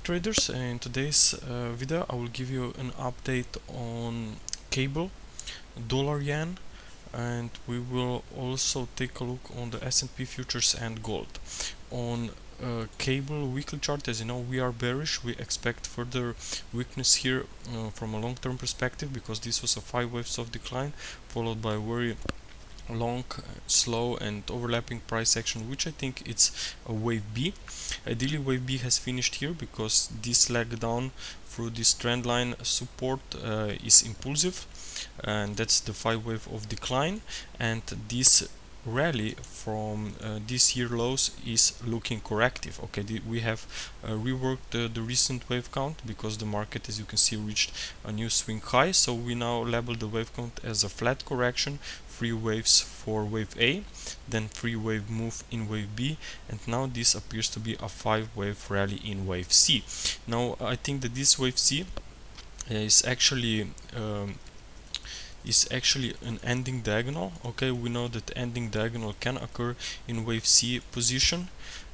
traders. In today's video I will give you an update on cable, dollar yen, and we will also take a look on the S&P futures and gold. On cable weekly chart, as you know, we are bearish. We expect further weakness here from a long-term perspective, because this was a 5 waves of decline followed by a very long, slow and overlapping price action, which I think it's a wave B. Ideally wave B has finished here, because this leg down through this trend line support is impulsive, and that's the 5 wave of decline, and this rally from this year lows is looking corrective. Okay, we have reworked the recent wave count, because the market, as you can see, reached a new swing high. So we now label the wave count as a flat correction, 3 waves for wave A, then 3 wave move in wave B, and now this appears to be a 5 wave rally in wave C. Now I think that this wave C is actually an ending diagonal. Okay, we know that ending diagonal can occur in wave C position,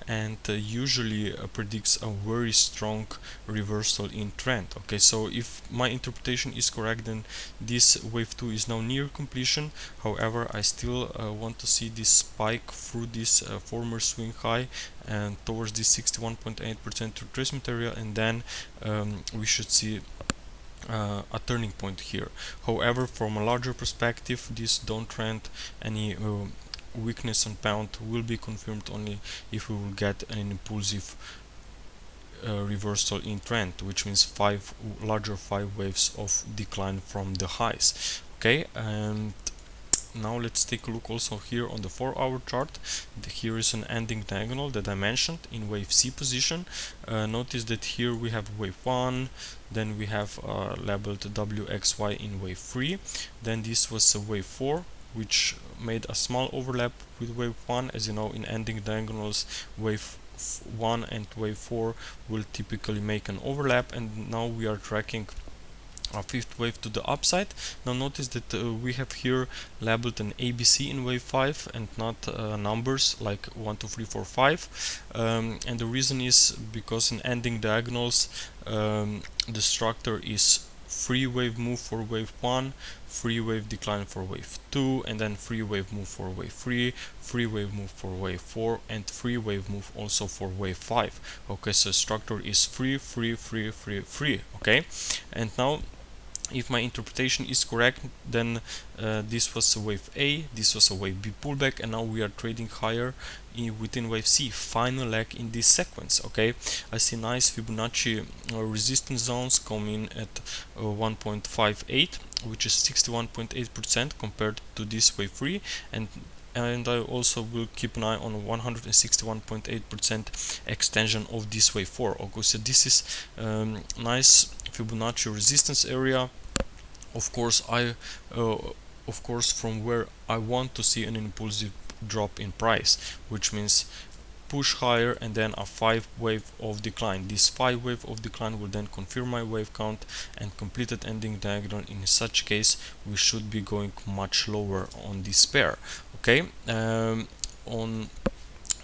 and usually predicts a very strong reversal in trend. Okay, so if my interpretation is correct, then this wave 2 is now near completion. However, I still want to see this spike through this former swing high and towards this 61.8% retracement area, and then we should see a turning point here. However, from a larger perspective, this downtrend, any weakness on pound will be confirmed only if we will get an impulsive reversal in trend, which means larger 5 waves of decline from the highs. Okay, and now let's take a look also here on the 4-hour chart. Here is an ending diagonal that I mentioned in wave C position. Notice that here we have wave 1, then we have labeled WXY in wave 3, then this was a wave 4, which made a small overlap with wave 1. As you know, in ending diagonals, wave 1 and wave 4 will typically make an overlap, and now we are tracking a 5th wave to the upside. Now notice that we have here labeled an ABC in wave 5 and not numbers like 1, 2, 3, 4, 5, and the reason is because in ending diagonals the structure is 3 wave move for wave 1, 3 wave decline for wave 2, and then 3 wave move for wave 3, 3 wave move for wave 4, and 3 wave move also for wave 5. Okay, so structure is 3, 3, 3, 3, 3. Okay, and now if my interpretation is correct, then this was a wave A, this was a wave B pullback, and now we are trading higher within wave C, final leg in this sequence. Okay, I see nice Fibonacci resistance zones coming at 1.58, which is 61.8% compared to this wave 3, and I also will keep an eye on 161.8% extension of this wave 4. Okay, so this is nice Fibonacci resistance area. Of course, from where I want to see an impulsive drop in price, which means push higher and then a 5 wave of decline. This 5 wave of decline will then confirm my wave count and completed ending diagonal. In such case, we should be going much lower on this pair. Okay, on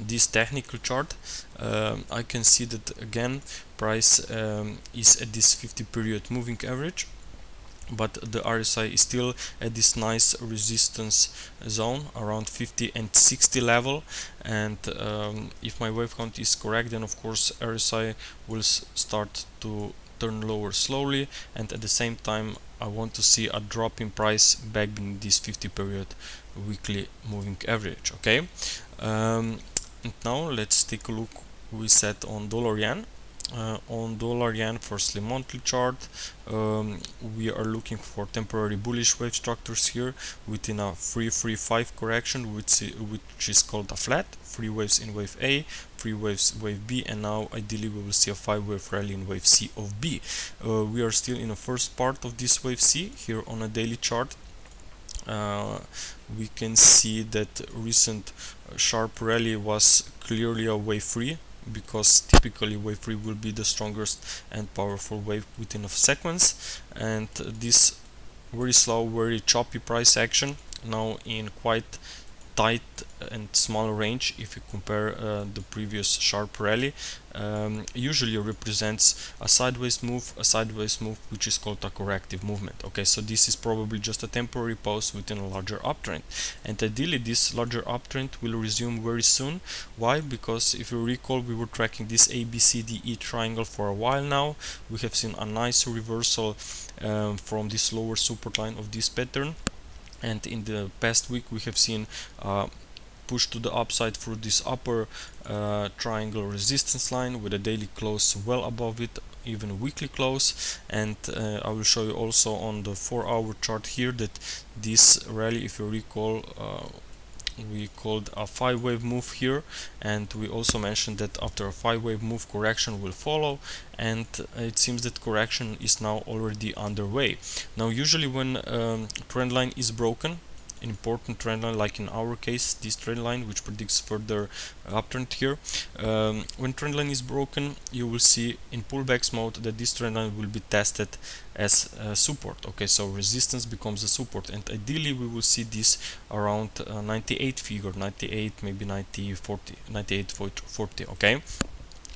this technical chart, I can see that again price is at this 50 period moving average, but the RSI is still at this nice resistance zone around 50 and 60 level, and if my wave count is correct, then of course RSI will start to turn lower slowly, and at the same time I want to see a drop in price back in this 50 period weekly moving average. Okay, and now let's take a look we set on dollar yen. On dollar yen, firstly monthly chart, we are looking for temporary bullish wave structures here within a 3-3-5 correction, which is called a flat. 3 waves in wave A, 3 waves wave B, and now ideally we will see a 5 wave rally in wave C of B. We are still in the first part of this wave C. Here on a daily chart, we can see that recent sharp rally was clearly a wave 3, because typically wave 3 will be the strongest and powerful wave within a sequence, and this very slow, very choppy price action now in quite tight and small range if you compare the previous sharp rally. Usually represents a sideways move which is called a corrective movement. Okay, so this is probably just a temporary pause within a larger uptrend, and ideally this larger uptrend will resume very soon. Why? Because if you recall, we were tracking this ABCDE triangle for a while now. We have seen a nice reversal from this lower support line of this pattern, and in the past week we have seen push to the upside through this upper triangle resistance line with a daily close well above it, even a weekly close. And I will show you also on the 4-hour chart here that this rally, if you recall, we called a 5-wave move here, and we also mentioned that after a 5-wave move correction will follow, and it seems that correction is now already underway. Now usually when trend line is broken, an important trend line, like in our case this trend line which predicts further uptrend here, when trend line is broken, you will see in pullbacks mode that this trend line will be tested as support. Okay, so resistance becomes a support, and ideally we will see this around 98 figure, 98, maybe 98.40. Okay,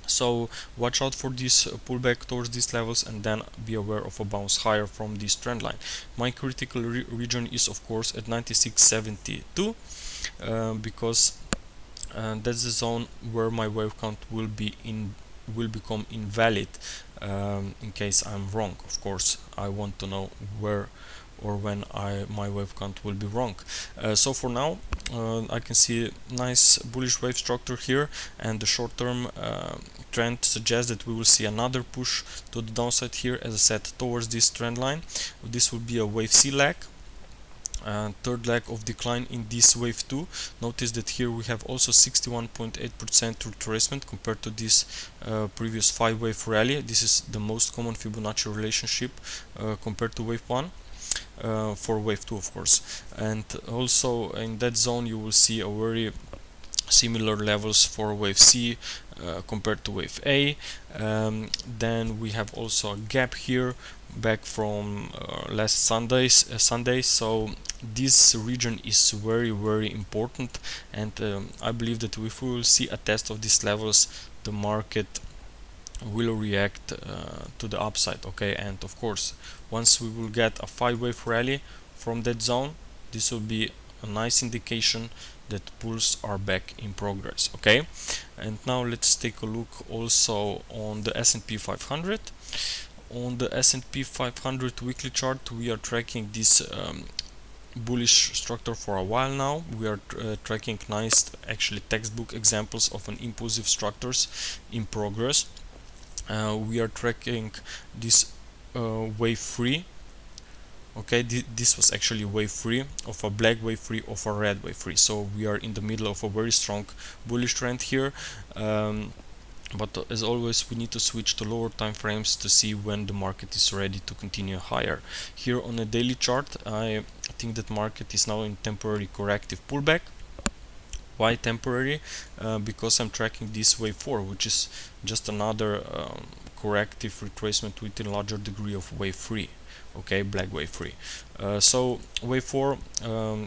so watch out for this pullback towards these levels, and then be aware of a bounce higher from this trend line. My critical region is of course at 96.72 because that's the zone where my wave count will become invalid in case I'm wrong. Of course, I want to know where or when my wave count will be wrong. So for now, I can see nice bullish wave structure here, and the short-term trend suggests that we will see another push to the downside here, as I said, towards this trend line. This will be a wave C leg. Third leg of decline in this wave 2. Notice that here we have also 61.8% retracement compared to this previous 5-wave rally. This is the most common Fibonacci relationship compared to wave 1. For wave 2 of course, and also in that zone you will see a very similar levels for wave C compared to wave A. Then we have also a gap here back from last Sunday, so this region is very important, and I believe that if we will see a test of these levels, the market will react to the upside. Okay, and of course once we will get a 5-wave rally from that zone, this will be a nice indication that pulls are back in progress. Okay, and now let's take a look also on the S&P 500. On the S&P 500 weekly chart, we are tracking this bullish structure for a while now. We are tracking nice, actually textbook examples of an impulsive structures in progress. We are tracking this wave 3. Okay, this was actually wave 3 of a black wave 3 of a red wave 3, so we are in the middle of a very strong bullish trend here, but as always we need to switch to lower time frames to see when the market is ready to continue higher. Here on a daily chart, I think that market is now in temporary corrective pullback. Why temporary? Because I'm tracking this wave 4, which is just another corrective retracement with a larger degree of wave 3. Okay, black wave 3. So wave 4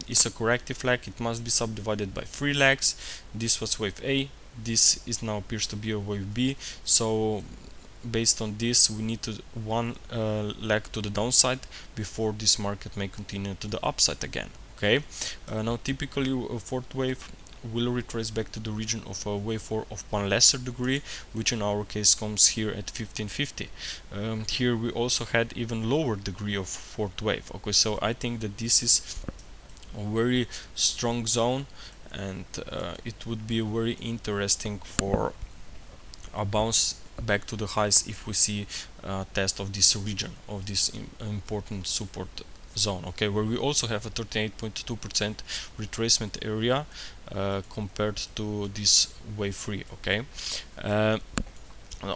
is a corrective leg. It must be subdivided by 3 legs. This was wave A. This is now appears to be a wave B. So based on this, we need to one leg to the downside before this market may continue to the upside again. Okay. Now typically a fourth wave will retrace back to the region of a wave 4 of one lesser degree, which in our case comes here at 1550. Here we also had even lower degree of fourth wave. Okay, so I think that this is a very strong zone, and it would be very interesting for a bounce back to the highs if we see a test of this region, of this important support zone. Okay, where we also have a 38.2% retracement area compared to this wave 3. Okay,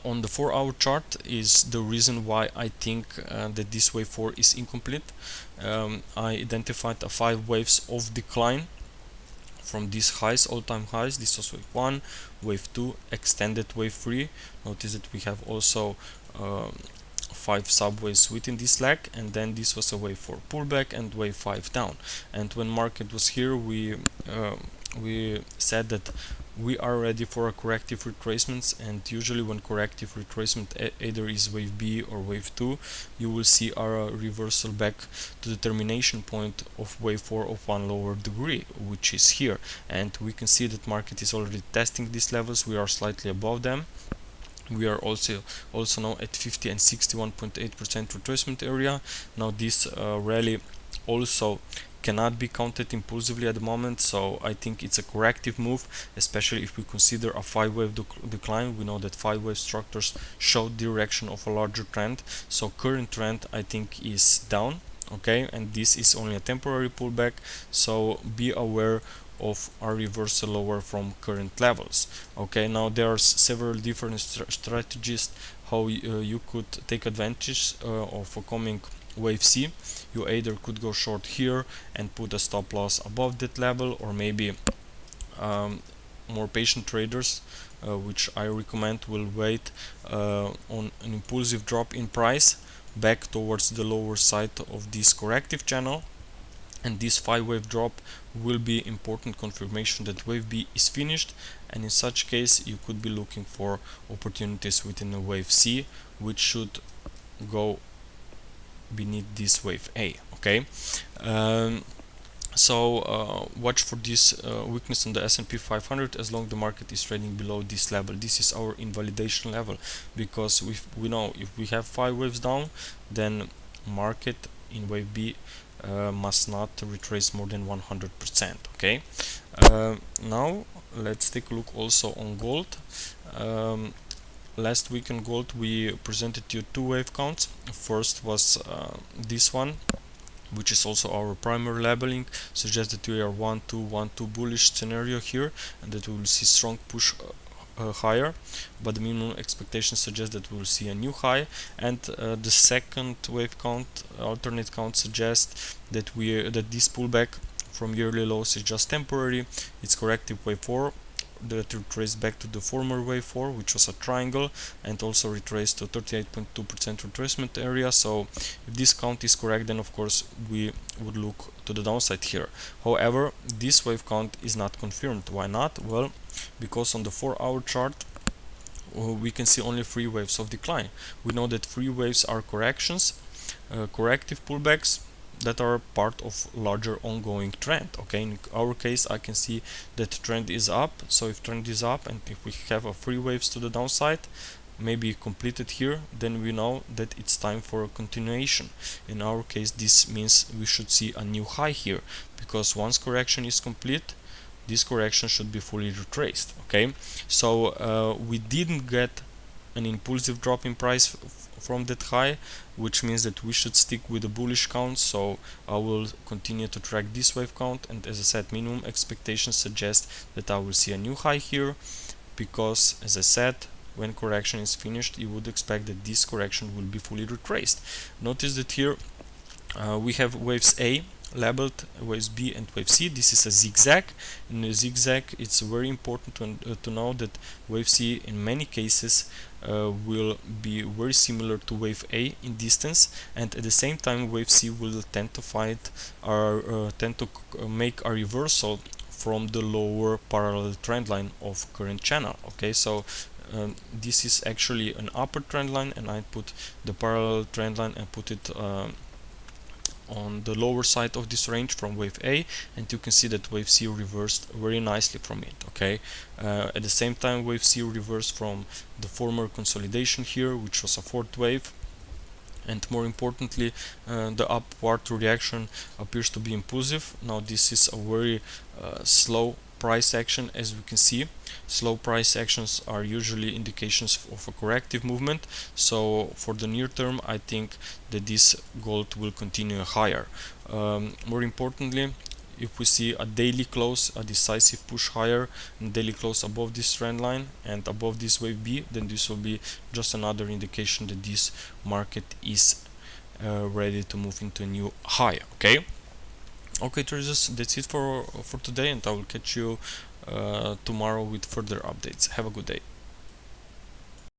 on the 4-hour chart is the reason why I think that this wave 4 is incomplete. I identified 5 waves of decline from these highs, all-time highs. This was wave 1, wave 2, extended wave 3. Notice that we have also 5 subwaves within this leg, and then this was a wave 4 pullback and wave 5 down. And when market was here, we said that we are ready for a corrective retracements, and usually when corrective retracement either is wave B or wave 2, you will see our reversal back to the termination point of wave 4 of one lower degree, which is here. And we can see that market is already testing these levels. We are slightly above them. We are also now at 50 and 61.8% retracement area. Now this rally also cannot be counted impulsively at the moment, so I think it's a corrective move, especially if we consider a 5-wave decline. We know that 5-wave structures show direction of a larger trend, so current trend I think is down, okay, and this is only a temporary pullback, so be aware of a reversal lower from current levels. Okay, now there are several different strategies how you could take advantage of a coming wave C. You either could go short here and put a stop loss above that level, or maybe more patient traders, which I recommend, will wait on an impulsive drop in price back towards the lower side of this corrective channel, and this 5-wave drop will be important confirmation that wave B is finished, and in such case you could be looking for opportunities within the wave C, which should go beneath this wave A. Okay, so watch for this weakness on the S&P 500 as long the market is trading below this level. This is our invalidation level, because we know if we have 5 waves down, then market in wave B must not retrace more than 100%. Okay, now let's take a look also on gold. Last week on gold we presented you 2 wave counts. First was this one, which is also our primary labeling, suggests that we are 1-2-1-2 bullish scenario here, and that we will see strong push higher, but the minimum expectation suggests that we will see a new high. And the second wave count, alternate count, suggests that this pullback from yearly lows is just temporary. It's corrective wave 4 that retraced back to the former wave 4, which was a triangle, and also retraced to 38.2% retracement area. So if this count is correct, then of course we would look to the downside here. However, this wave count is not confirmed. Why not? Well, because on the 4-hour chart we can see only 3 waves of decline. We know that 3 waves are corrections, corrective pullbacks that are part of larger ongoing trend. Okay, in our case I can see that trend is up, so if trend is up and if we have a 3 waves to the downside, maybe completed here, then we know that it's time for a continuation. In our case this means we should see a new high here, because once correction is complete, this correction should be fully retraced. Okay, so we didn't get an impulsive drop in price from that high, which means that we should stick with the bullish count. So I will continue to track this wave count, and as I said, minimum expectations suggest that I will see a new high here, because as I said, when correction is finished, you would expect that this correction will be fully retraced. Notice that here we have waves A labeled, waves B and wave C. This is a zigzag. In a zigzag, it's very important to know that wave C in many cases will be very similar to wave A in distance, and at the same time wave C will tend to make a reversal from the lower parallel trend line of current channel. Okay, so this is actually an upper trend line, and I put the parallel trend line and put it on the lower side of this range from wave A, and you can see that wave C reversed very nicely from it. Okay, at the same time wave C reversed from the former consolidation here, which was a 4th wave, and more importantly the upward reaction appears to be impulsive. Now this is a very slow price action. As we can see, slow price actions are usually indications of a corrective movement, so for the near term I think that this gold will continue higher. More importantly, if we see a daily close, a decisive push higher, and daily close above this trend line and above this wave B, then this will be just another indication that this market is ready to move into a new high. Okay, traders, that's it for today, and I will catch you tomorrow with further updates. Have a good day.